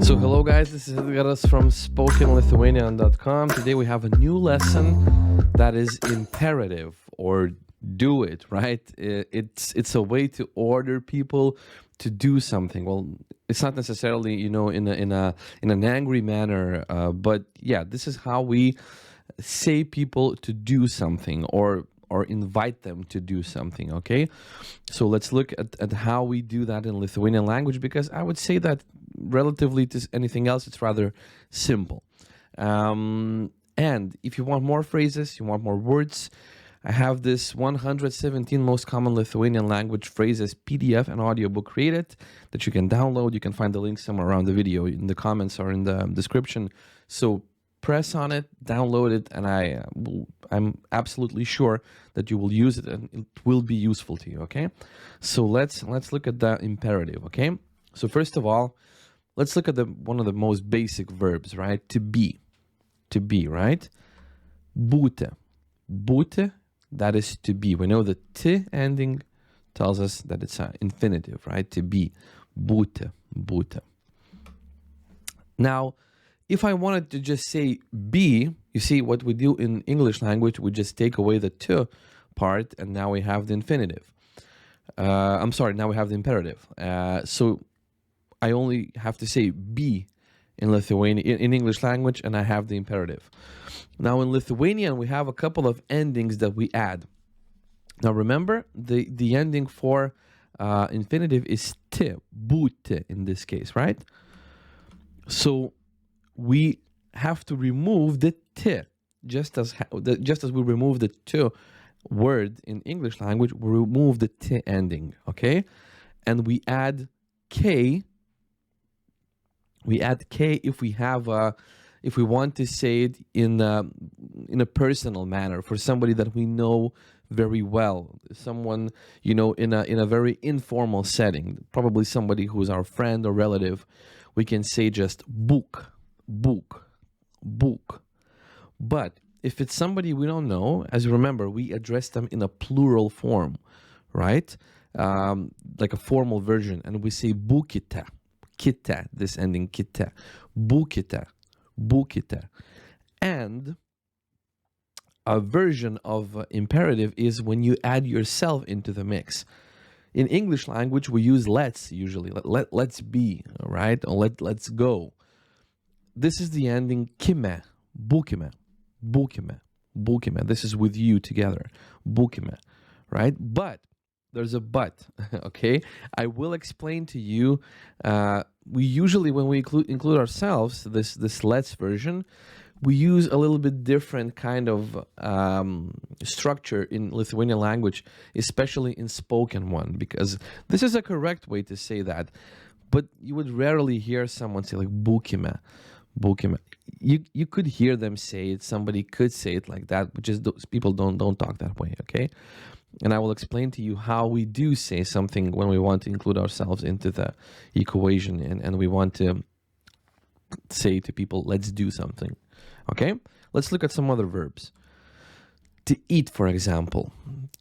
So hello guys, this is Edgaras from SpokenLithuanian.com. Today we have a new lesson that is imperative, or do it, right? It's a way to order people to do something. Well, it's not necessarily, in an angry manner, but yeah, this is how we say people to do something, or invite them to do something. Okay, so let's look at how we do that in Lithuanian language, because I would say that relatively to anything else, it's rather simple. And if you want more phrases, you want more words, I have this 117 most common Lithuanian language phrases PDF and audiobook created that you can download. You can find the link somewhere around the video, in the comments or in the description. So press on it, download it, and I'm absolutely sure that you will use it and it will be useful to you. Okay, so let's look at the imperative. Okay, so first of all, let's look at one of the most basic verbs, right? To be, right? Būti, that is to be. We know the t ending tells us that it's an infinitive, right? To be, būti. Now, if I wanted to just say be, you see what we do in English language, we just take away the to part, and now we have the infinitive. I'm sorry, now we have the imperative. So I only have to say be in Lithuanian, in English language, and I have the imperative. Now in Lithuanian, we have a couple of endings that we add. Now remember, the ending for infinitive is t, būti in this case, right? So we have to remove the t, just as we remove the to word in English language, we remove the t ending, okay? And we add k. We add k if we have if we want to say it in a personal manner, for somebody that we know very well, someone in a very informal setting, probably somebody who is our friend or relative. We can say just book. But if it's somebody we don't know, as you remember, we address them in a plural form, right? Like a formal version, and we say būkite. Kita, this ending kita, būkite. And a version of imperative is when you add yourself into the mix. In English language, we use let's usually. Let's be, right? Or let's go. This is the ending kime, būkime. This is with you together, būkime, right? But there's a but, okay? I will explain to you. We usually, when we include ourselves, this let's version, we use a little bit different kind of structure in Lithuanian language, especially in spoken one, because this is a correct way to say that. But you would rarely hear someone say like būkime. You could hear them say it. Somebody could say it like that, but just those people don't talk that way, okay? And I will explain to you how we do say something when we want to include ourselves into the equation, and we want to say to people, let's do something. Okay? Let's look at some other verbs. To eat, for example.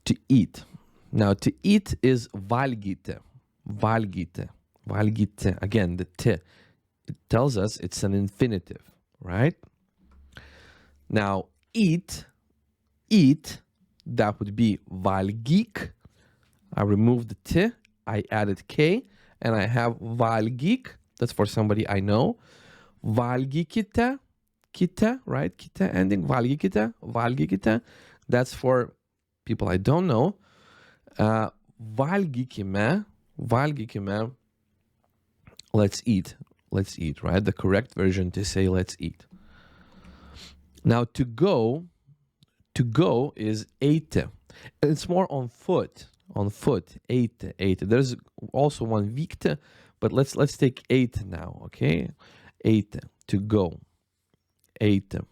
To eat. Now, to eat is valgyti. Again, the t. It tells us it's an infinitive, right? Now, eat, that would be valgyk. I removed the t, I added k, and I have valgyk. That's for somebody I know. Valgykite, right? Kita ending, valgykite. That's for people I don't know. Valgykime. Let's eat, right? The correct version to say let's eat. Now to go is eiti. It's more on foot, eiti. There's also one vykti, but let's take eiti now, okay? Eiti, to go, eiti.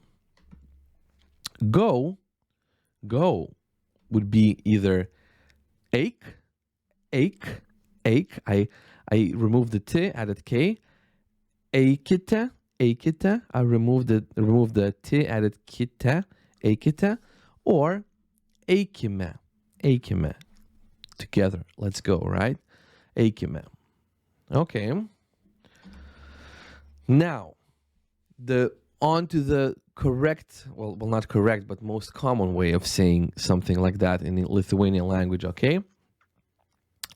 Go would be either eik. I removed the t, added k. Eikite. I removed the t, added kita, eikite. Or eikime. Together. Let's go, right? Eikime. Okay. Now, on to the correct, well, not correct, but most common way of saying something like that in the Lithuanian language, okay?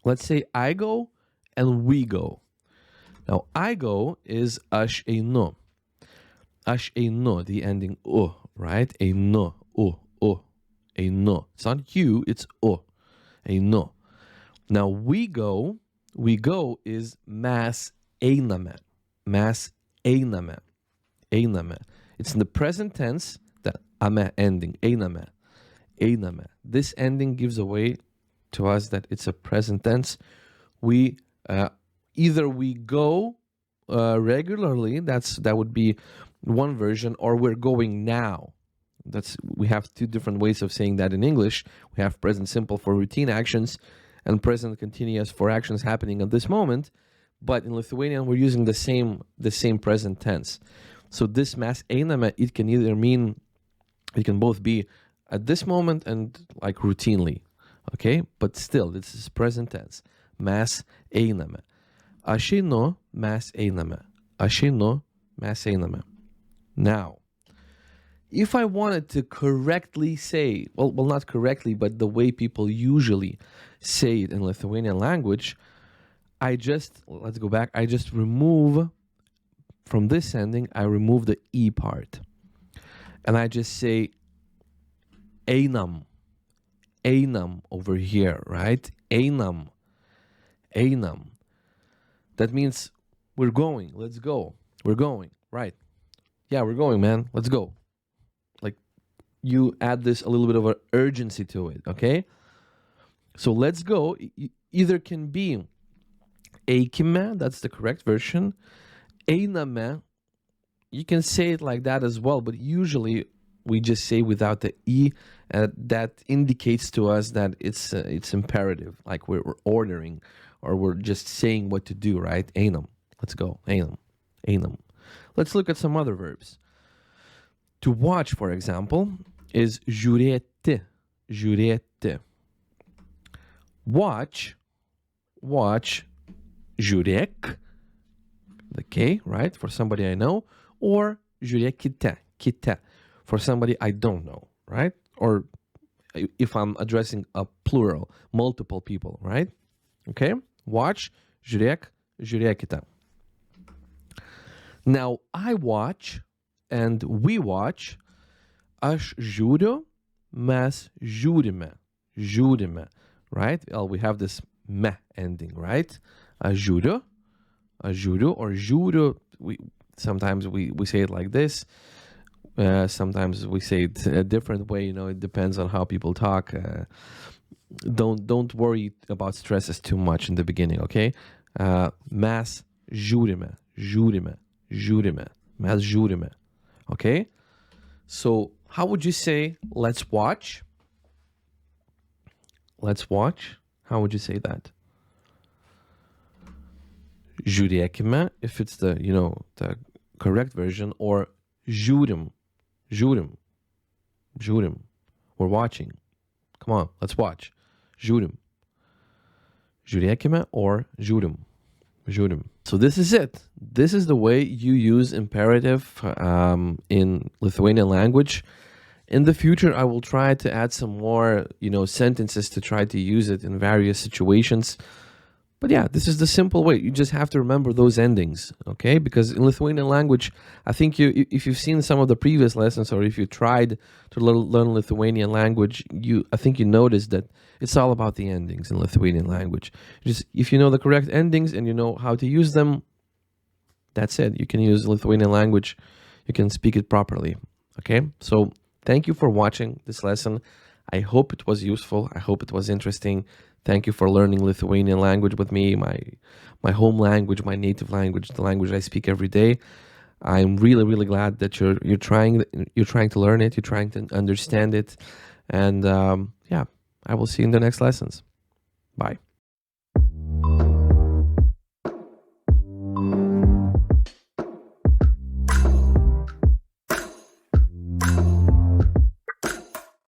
Let's say I go and we go. Now, I go is aš einu. Aš einu, the ending u, right? Einu, u, einu. It's not you, it's u, einu. Now, we go is mes einame. Mes einame. Einame. It's in the present tense, the ame ending, einame. Einame. This ending gives away to us that it's a present tense. We either we go regularly, that would be one version, or we're going now. We have two different ways of saying that in English. We have present simple for routine actions and present continuous for actions happening at this moment. But in Lithuanian, we're using the same present tense. So this mes einame, it can both be at this moment and like routinely, okay? But still, this is present tense. Mes einame. Aš einu, mes einame. Aš einu, mes einame. Now, if I wanted to correctly say, well, not correctly, but the way people usually say it in Lithuanian language, let's go back, I just remove, from this ending, I remove the E part. And I just say, einam. Einam over here, right? Einam. Einam. That means we're going, let's go. We're going, right? Yeah, we're going, man, let's go. Like, you add this a little bit of an urgency to it, okay? So let's go, either can be eikime, that's the correct version. Einame, you can say it like that as well, but usually we just say without the E. That indicates to us that it's imperative, like we're ordering, or we're just saying what to do, right? Einam, let's go, einam, einam. Let's look at some other verbs. To watch, for example, is žiūrėti, žiūrėti. Watch, žiūrėk, the K, right, for somebody I know, or žiūrėkite, kite, for somebody I don't know, right? Or if I'm addressing a plural, multiple people, right? Okay? Watch, žiūrėk, žiūrėkite. Now, I watch and we watch. Aš žiūriu, mes žiūrime, žiūrime, right? Well, we have this me ending, right? Aš žiūriu, or žiūriu. Sometimes we say it like this. Sometimes we say it a different way. It depends on how people talk. Don't worry about stresses too much in the beginning, okay? Mes žiūrime, žiūrime, žiūrime, mes žiūrime, okay? So how would you say let's watch? Let's watch. How would you say that? Žiūrėkime, if it's the correct version, or žiūrim, žiūrim, žiūrim. We're watching. Come on, let's watch. Žiūrim. Žiūrėkime or žiūrim. Žiūrim. So this is it. This is the way you use imperative in Lithuanian language. In the future, I will try to add some more, sentences to try to use it in various situations. But yeah, this is the simple way. You just have to remember those endings, okay? Because in Lithuanian language, I think if you've seen some of the previous lessons, or if you tried to learn Lithuanian language, I think you noticed that it's all about the endings in Lithuanian language. Just if you know the correct endings and you know how to use them, that's it. You can use Lithuanian language. You can speak it properly, okay? So thank you for watching this lesson. I hope it was useful. I hope it was interesting. Thank you for learning Lithuanian language with me, my home language, my native language, the language I speak every day. I'm really, really glad that you're trying to learn it, you're trying to understand it, and yeah, I will see you in the next lessons. Bye.